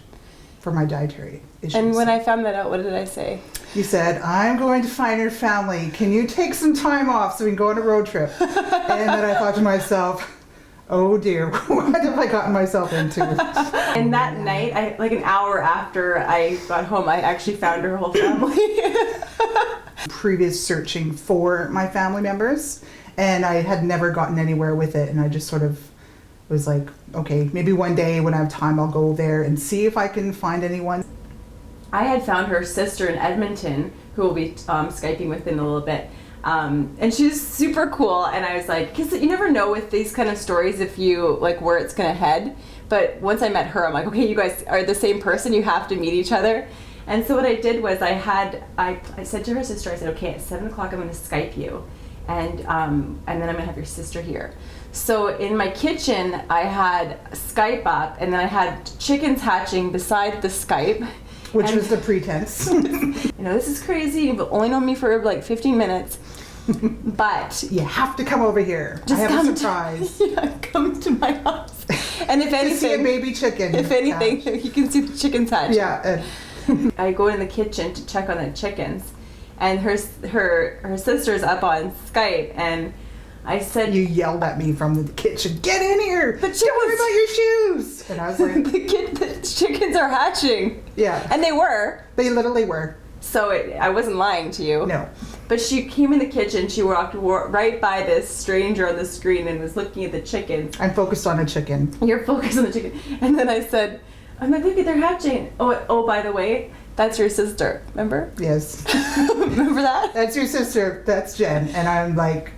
for my dietary issues. And when I found that out, what did I say? You said, I'm going to find your family. Can you take some time off so we can go on a road trip? And then I thought to myself, oh dear, what have I gotten myself into? And that night, like an hour after I got home, I actually found her whole family. Previous searching for my family members, and I had never gotten anywhere with it, and I just sort of was like, okay, maybe one day when I have time I'll go there and see if I can find anyone. I had found her sister in Edmonton, who will be Skyping with in a little bit. And she's super cool. And I was like, because you never know with these kind of stories if you like where it's gonna head. But once I met her, I'm like, okay, you guys are the same person. You have to meet each other. And so what I did was I said to her sister, I said, okay, at 7 o'clock I'm gonna Skype you, and then I'm gonna have your sister here. So in my kitchen, I had Skype up, and then I had chickens hatching beside the Skype. Which was the pretense. This is crazy. You've only known me for like 15 minutes. But you have to come over here. I have a surprise. Come to my house. And if anything, see a baby chicken. If anything, you can see the chickens hatching. Yeah. I go in the kitchen to check on the chickens, and her sister's up on Skype, and I said, you yelled at me from the kitchen, get in here! The chickens, don't worry about your shoes! And I was like, the chickens are hatching. Yeah. And they were. They literally were. So I wasn't lying to you. No. But she came in the kitchen, she walked right by this stranger on the screen and was looking at the chickens. I'm focused on a chicken. You're focused on the chicken. And then I said, I'm like, look at, they're hatching. Oh, by the way, that's your sister, remember? Yes. Remember that? That's your sister, that's Jen. And I'm like,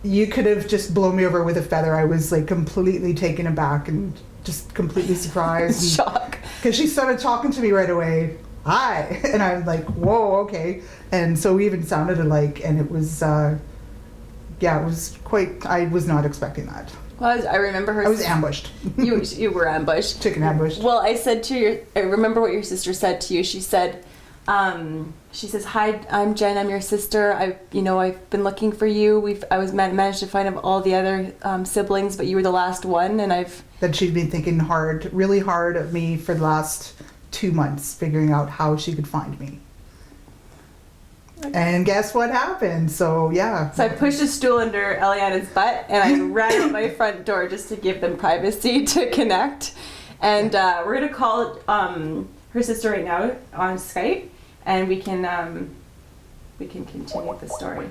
you could have just blown me over with a feather. I was like completely taken aback and just completely surprised. Shock. Because she started talking to me right away. Hi. And I'm like, whoa, okay. And so we even sounded alike, and it was, it was quite, I was not expecting that. Well, I remember her. I was ambushed. You were ambushed. Chicken ambushed. Well, I said to I remember what your sister said to you. She said, she says, "Hi, I'm Jen. I'm your sister. I've been looking for you. I managed to find all the other siblings, but you were the last one, and I've." That she'd been thinking really hard of me for the last 2 months, figuring out how she could find me. And guess what happened? So, yeah. So I pushed a stool under Eliana's butt, and I ran out my front door just to give them privacy to connect. And we're going to call her sister right now on Skype, and we can continue the story.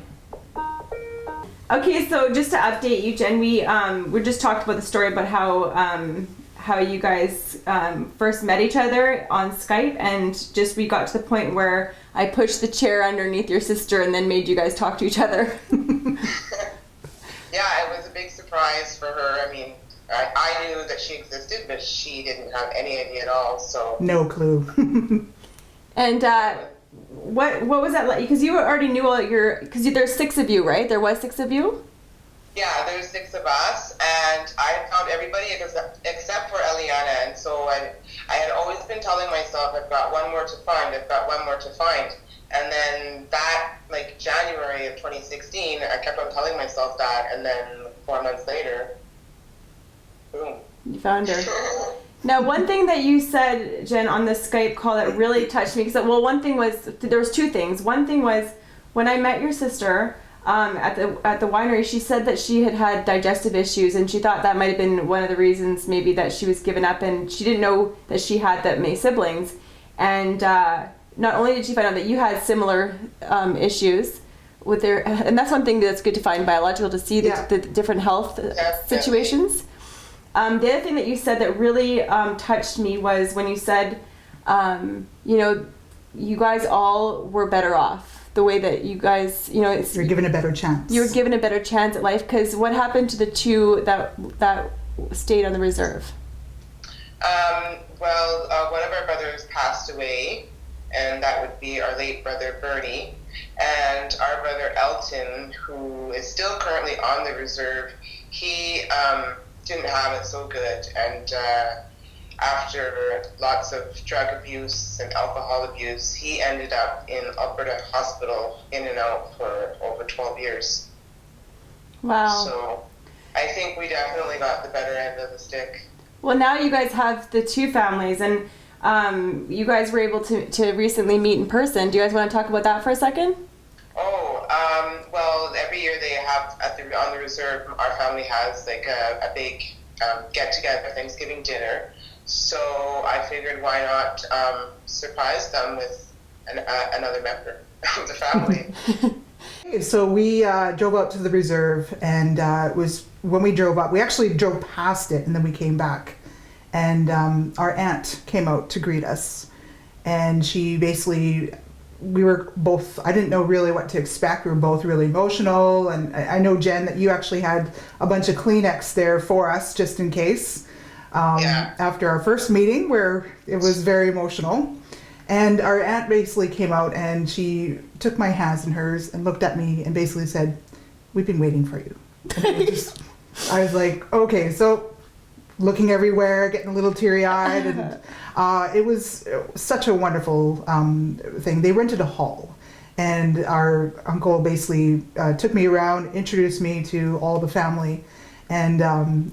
Okay, so just to update you, Jen, we just talked about the story about how you guys first met each other on Skype, and just we got to the point where I pushed the chair underneath your sister and then made you guys talk to each other. Yeah, it was a big surprise for her. I mean, I knew that she existed, but she didn't have any idea at all, so... No clue. And what was that like? Because you already knew all because there's 6 of you, right? There was 6 of you? Yeah, there's 6 of us, and I found everybody except for Eliana, and so I had always been telling myself, I've got one more to find, and then that, like, January of 2016, I kept on telling myself that, and then 4 months later, boom. You found her. Now, one thing that you said, Jen, on the Skype call that really touched me, because, well, one thing was, there was 2 things. One thing was, when I met your sister, at the winery, she said that she had digestive issues, and she thought that might have been one of the reasons maybe that she was given up, and she didn't know that she had that many siblings. And not only did she find out that you had similar issues with and that's one thing that's good to find biological, to see the different health situations. The other thing that you said that really touched me was when you said, you guys all were better off. The way that you guys, you're given a better chance. You were given a better chance at life, because what happened to the 2 that stayed on the reserve? One of our brothers passed away, and that would be our late brother Bernie, and our brother Elton, who is still currently on the reserve. He didn't have it so good, and after lots of drug abuse and alcohol abuse, he ended up in Alberta Hospital, in and out, for over 12 years. Wow. So I think we definitely got the better end of the stick. Well, now you guys have the 2 families, and you guys were able to recently meet in person. Do you guys want to talk about that for a second? Well, every year they have, on the reserve, our family has like a big get-together Thanksgiving dinner. So I figured, why not surprise them with another member of the family. So we drove out to the reserve, and it was when we drove up, we actually drove past it, and then we came back, and our aunt came out to greet us, and she basically we were both, I didn't know really what to expect. We were both really emotional. And I know, Jen, that you actually had a bunch of Kleenex there for us just in case. After our first meeting where it was very emotional. And our aunt basically came out and she took my hands in hers and looked at me and basically said, "We've been waiting for you." And it was just, I was like, okay, so looking everywhere, getting a little teary-eyed, and it was such a wonderful thing. They rented a hall, and our uncle basically took me around, introduced me to all the family, and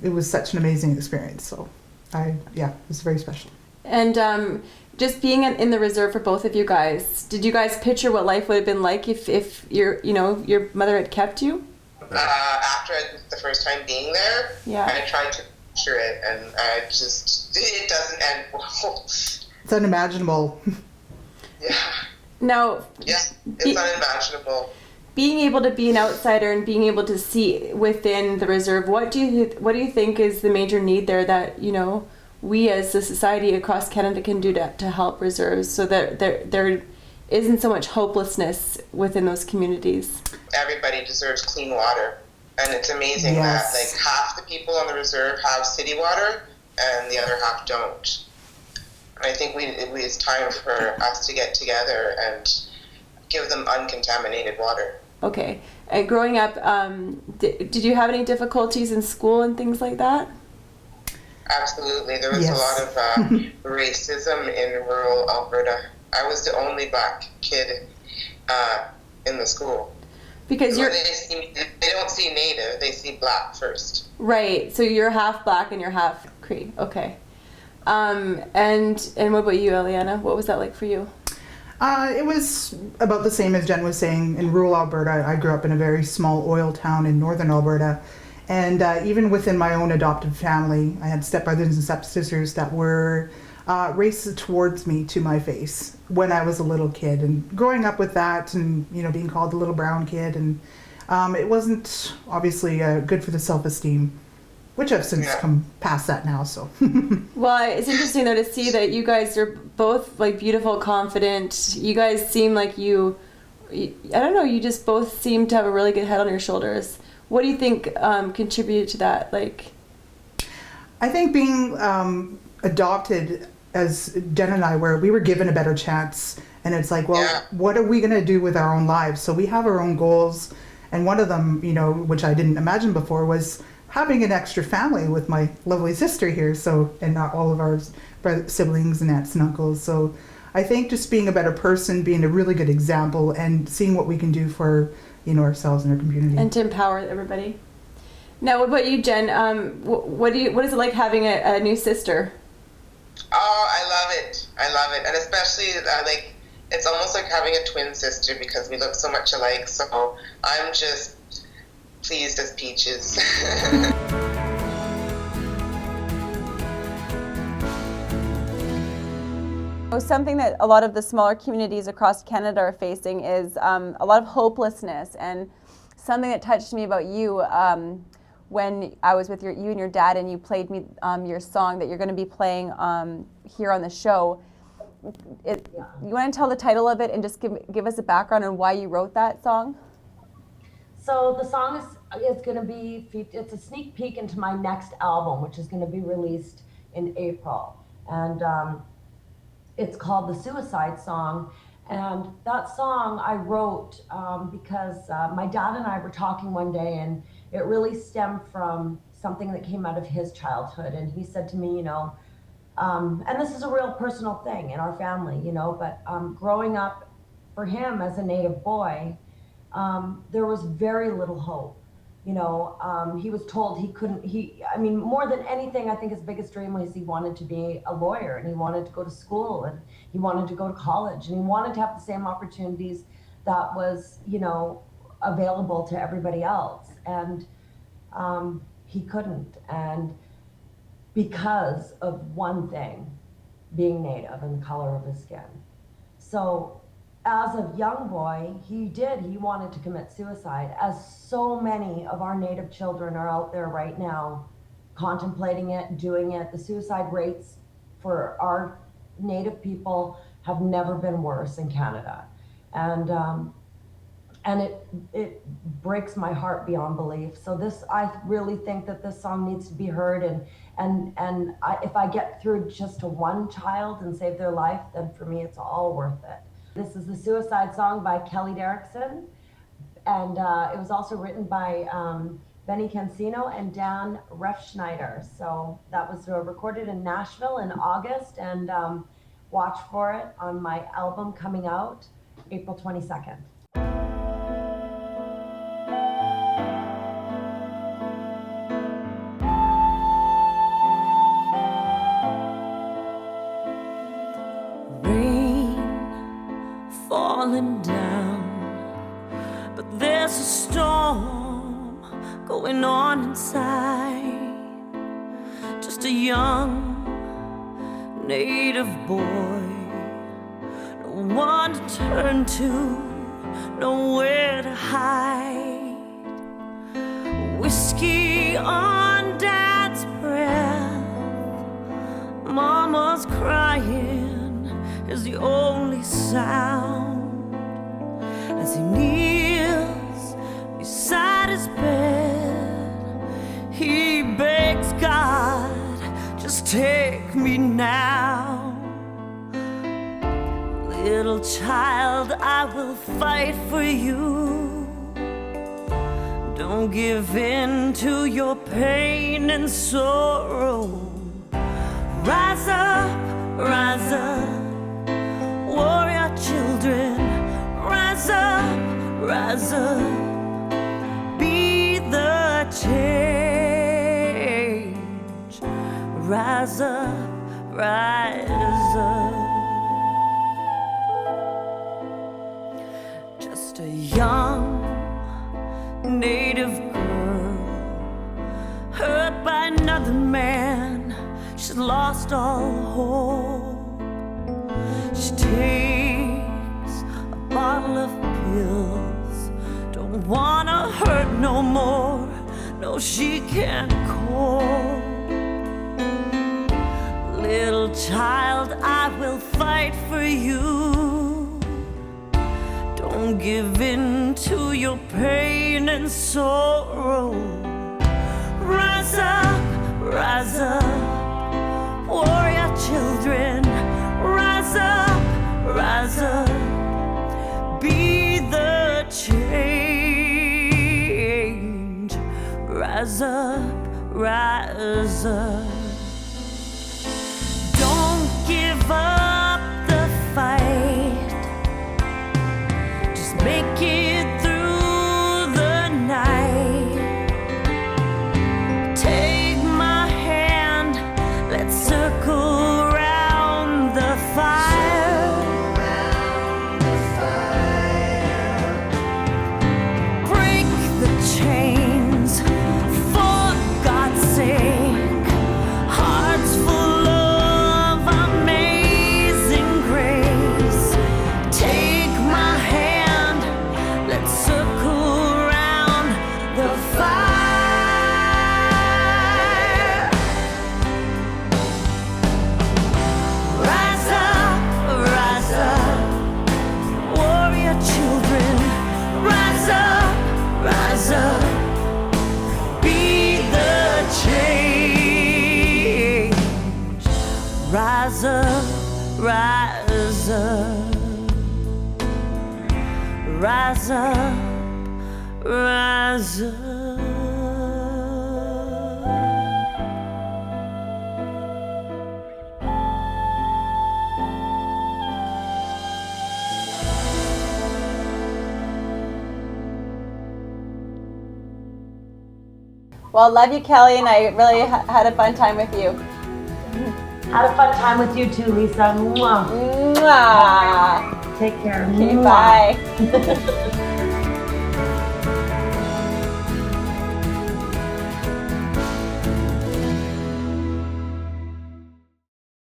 it was such an amazing experience. So, it was very special. And just being in the reserve for both of you guys, did you guys picture what life would have been like if your mother had kept you? After the first time being there, yeah, I tried to picture it, and it doesn't end well. It's unimaginable. Yeah. No. Yeah, it's unimaginable. Being able to be an outsider and being able to see within the reserve, what do you think is the major need there that we as a society across Canada can do to help reserves so that there isn't so much hopelessness within those communities? Everybody deserves clean water, and it's amazing that like half the people on the reserve have city water and the other half don't. I think it's time for us to get together and give them uncontaminated water. Okay. And growing up, did you have any difficulties in school and things like that? Absolutely. There was a lot of racism in rural Alberta. I was the only black kid in the school. Because they don't see Native, they see black first. Right. So you're half black and you're half Cree. Okay. And what about you, Eliana? What was that like for you? It was about the same as Jen was saying. In rural Alberta, I grew up in a very small oil town in northern Alberta. And even within my own adopted family, I had stepbrothers and stepsisters that were racist towards me to my face when I was a little kid. And growing up with that and, being called the little brown kid, and it wasn't obviously good for the self-esteem, which I've since come past that now, so. Well, it's interesting, though, to see that you guys are both, like, beautiful, confident. You guys seem like you I don't know, you just both seem to have a really good head on your shoulders. What do you think contributed to that? I think being adopted, as Jen and I were, we were given a better chance. And it's like, well, what are we going to do with our own lives? So we have our own goals. And one of them, which I didn't imagine before, was having an extra family with my lovely sister here. So, and not all of our siblings and aunts and uncles. So I think just being a better person, being a really good example, and seeing what we can do for ourselves and our community. And to empower everybody. Now, what about you, Jen? What is it like having a new sister? Oh, I love it. And especially, it's almost like having a twin sister because we look so much alike. So I'm just pleased as peaches. Something that a lot of the smaller communities across Canada are facing is a lot of hopelessness, and something that touched me about you when I was with you and your dad, and you played me your song that you're going to be playing here on the show. You want to tell the title of it and just give us a background on why you wrote that song? So the song is going to be, it's a sneak peek into my next album, which is going to be released in April. And it's called The Suicide Song. And that song I wrote because my dad and I were talking one day, and it really stemmed from something that came out of his childhood. And he said to me, and this is a real personal thing in our family, but growing up for him as a Native boy, there was very little hope. He was told he couldn't, more than anything, I think his biggest dream was he wanted to be a lawyer, and he wanted to go to school, and he wanted to go to college, and he wanted to have the same opportunities that was, available to everybody else. And he couldn't. And because of one thing, being Native and the color of his skin. So as a young boy, he wanted to commit suicide, as so many of our Native children are out there right now contemplating it, doing it. The suicide rates for our Native people have never been worse in Canada. and it breaks my heart beyond belief. So I really think that this song needs to be heard, and if I get through just to one child and save their life, then for me it's all worth it. This is the Suicide Song by Kelly Derrickson, and it was also written by Benny Cancino and Dan Refschneider. So that was recorded in Nashville in August, and watch for it on my album coming out April 22nd. Falling down, but there's a storm going on inside. Just a young native boy, no one to turn to, nowhere to hide. Whiskey on Dad's breath, Mama's crying is the only sound as he kneels beside his bed. He begs God, just take me now. Little child, I will fight for you. Don't give in to your pain and sorrow. Rise up, warrior children, rise up, be the change. Rise up, just a young native girl, hurt by another man, she's lost all hope. She takes a bottle of pills, don't wanna hurt no more, no she can't cope. Little child, I will fight for you. Don't give in to your pain and sorrow. Rise up, warrior children, rise up, be the change. Rise up. Don't give up the fight, just make it through the night. Take my hand, let's circle around the fire. Break the chains, for God's sake. Hearts full of amazing grace. Take my hand, let's circle around the fire. Rise up, warrior children, rise up, be the change. Rise up, rise up. Well, love you, Kelly, and I really had a fun time with you. Had a fun time with you too, Lisa. Mwah. Mwah. Take care. Okay, Mwah. bye.